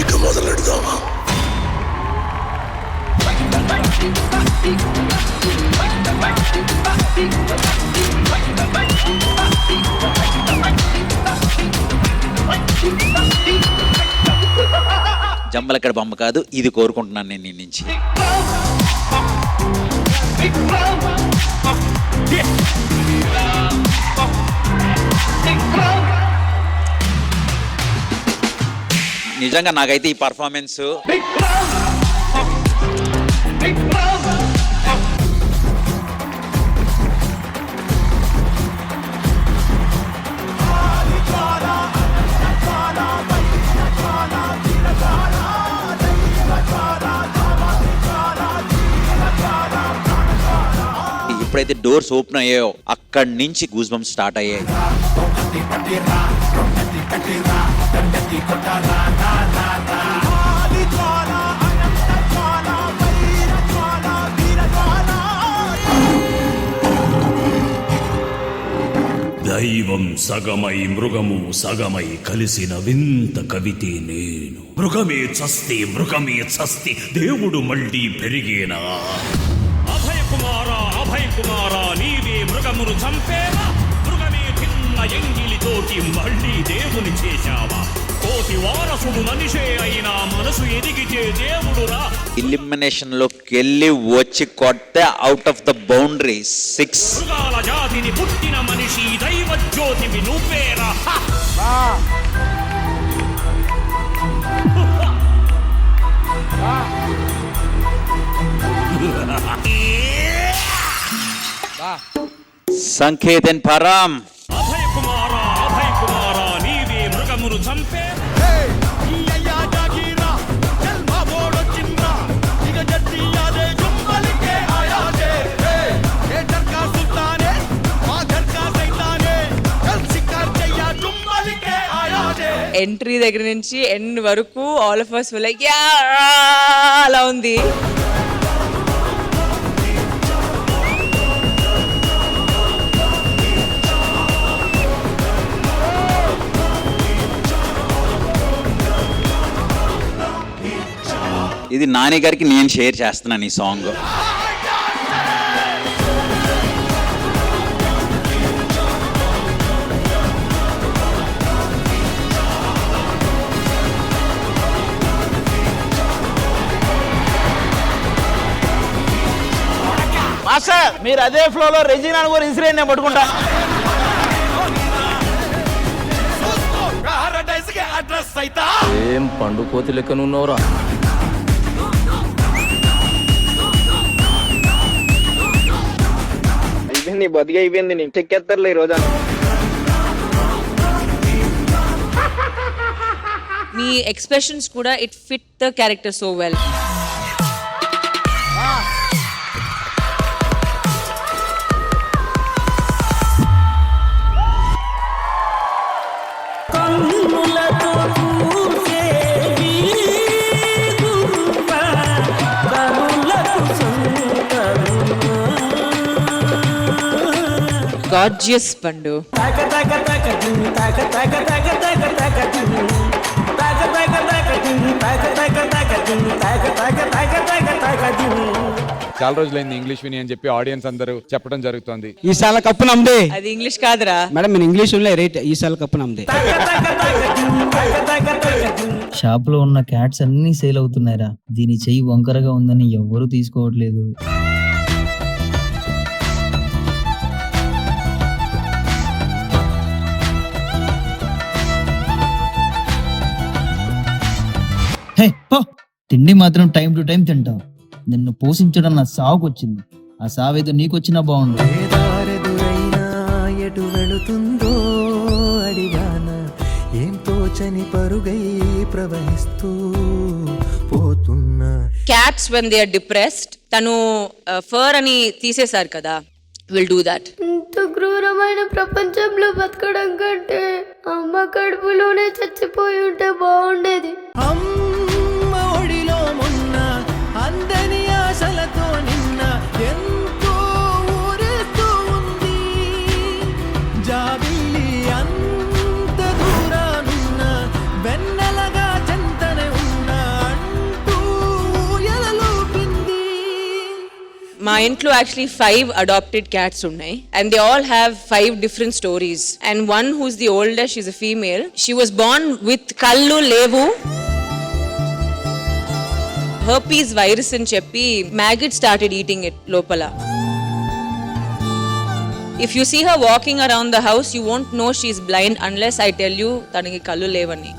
ఇక మొదలెడదామా? జంబలక్కడ బొమ్మ కాదు, ఇది కోరుకుంటున్నాను నేను నీ నుంచి. నిజంగా నాకైతే ఈ పర్ఫార్మెన్స్ ఎప్పుడైతే డోర్స్ ఓపెన్ అయ్యాయో అక్కడి నుంచి గూస్ బంప్స్ స్టార్ట్ అయ్యాయి. దైవం సగమై మృగము సగమై కలిసిన వింత కవితే నేను. మృగమే చస్తే దేవుడు మళ్ళీ పెరిగేనా? అభయ కుమారా నీవే మృగమును చంపేవా? మృగమే చిన్న ఎంగిలితోటి మళ్ళీ దేవుని చేశావా? కోటి వారసుడు మనిషే అయినా మనసు ఎదిగితే దేవుడురా. ఎలిమినేషన్ లోకి వెళ్ళి వచ్చి కొట్టే అవుట్ ఆఫ్ ద బౌండరీ 6. మృగాల జాతిని పుట్టిన మనిషి దైవ జ్యోతివి నువ్వేరా. సంకేతన్ పరం. అభయ కుమారా నీవే మృగమును చంపే. ఎంట్రీ దగ్గర నుంచి ఎండ్ వరకు all of us like yeah అలా ఉంది. ఇది నాని గారికి నేను షేర్ చేస్తున్నాను ఈ సాంగ్. మాస్టర్ మీరు అదే ఫ్లోలో రెజీనాను కూడా ఇన్సిడెంట్ నేను పట్టుకుంటా. ఏం పండు కోతి లెక్కనున్నావురా? అయిపోయింది బతికి అయిపోయింది, నీకు చెక్కేస్తారులే ఈ రోజు. మీ ఎక్స్ప్రెషన్స్ కూడా it fit the character so well. Gorgeous పండు. చాలా రోజులైంది ఇంగ్లీష్ విని అని చెప్పి ఆడియన్స్ అందరూ చెప్పడం జరుగుతుంది. ఈ సాల కప్పు నమ్మదే. అది ఇంగ్లీష్ కాదురా మేడం, నేను ఇంగ్లీష్ రైట్. ఈ సాల కప్పు నమ్మదే. షాప్ లో ఉన్న క్యాట్స్ అన్ని సేల్ అవుతున్నాయిరా. దీని చెయ్యి వంకరగా ఉందని ఎవ్వరూ తీసుకోవట్లేదు. హే పో, తిండి మాత్రం టైం టు టైం తింటావు. నిన్ను పోషించడం నా సావుకొచ్చింది. ఆ సావేదో నీకొచ్చినా బాగుండు. ఎటు వెళుతుందో అడిగాన, ఏంతో చని పరుగై ప్రవహిస్తూ పోతున్నా. Cats when they are depressed, తను ఫర్ అని తీసేశారు కదా, విల్ డూ దట్. ఇంత క్రూరమైన ప్రపంచంలో బతకడం కంటే అమ్మ కడుపులోనే చచ్చిపోయి ఉంటే బాగుండేది. అమ్మ ఒడిలో మొన్న అందని ఆశలతో నిన్న ఎంతో ఊరేస్తూ ఉంది. జాబిల్లి అంత దూరానున్న వెన్నెలగా చెంతనే ఉంది. మా ఇంట్లో యాక్చువల్లీ 5 అడాప్టెడ్ క్యాట్స్ ఉన్నాయి and they all have 5 different stories and one who's the oldest she a female she was born with కళ్ళు లేవు హర్పీస్ వైరస్ అని చెప్పి మ్యాగెట్ స్టార్టెడ్ ఈటింగ్ ఇట్ లోపల. If you see her walking around the house, you won't know she's blind unless I tell you తనకి కళ్ళు లేవని.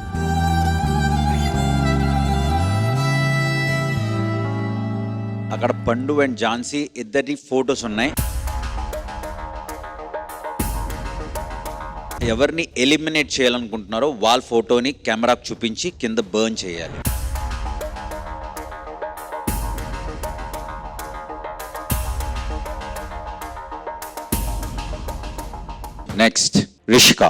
అక్కడ పండు అండ్ ఝాన్సీ ఇద్దరి ఫోటోస్ ఉన్నాయి. ఎవరిని ఎలిమినేట్ చేయాలనుకుంటున్నారో వాళ్ళ ఫోటోని కెమెరాకు చూపించి కింద బర్న్ చేయాలి. నెక్స్ట్ రిషిక.